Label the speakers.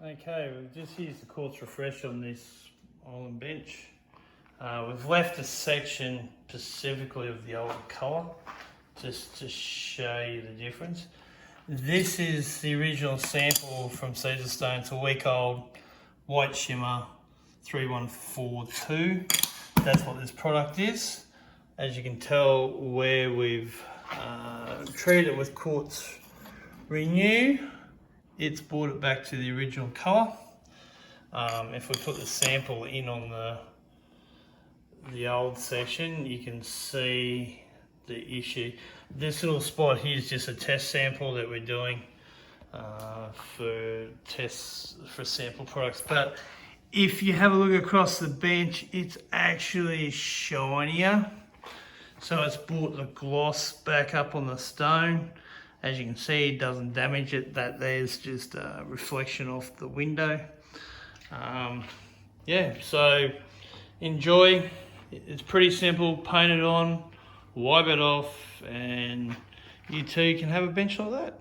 Speaker 1: Okay, we've just used the Quartz Refresh on this island bench. We've left a section specifically of the old colour just to show you the difference. This is the original sample from Caesarstone. It's a week old white shimmer 3142. That's what this product is. As you can tell, where we've treated it with Quartz Renew, it's brought it back to the original colour. If we put the sample in on the old section, you can see the issue. This little spot here is just a test sample that we're doing for tests for sample products. But if you have a look across the bench, it's actually shinier. So it's brought the gloss back up on the stone. As you can see, it doesn't damage it. There's just a reflection off the window. Yeah, so enjoy. It's pretty simple. Paint it on, wipe it off, and you too can have a bench like that.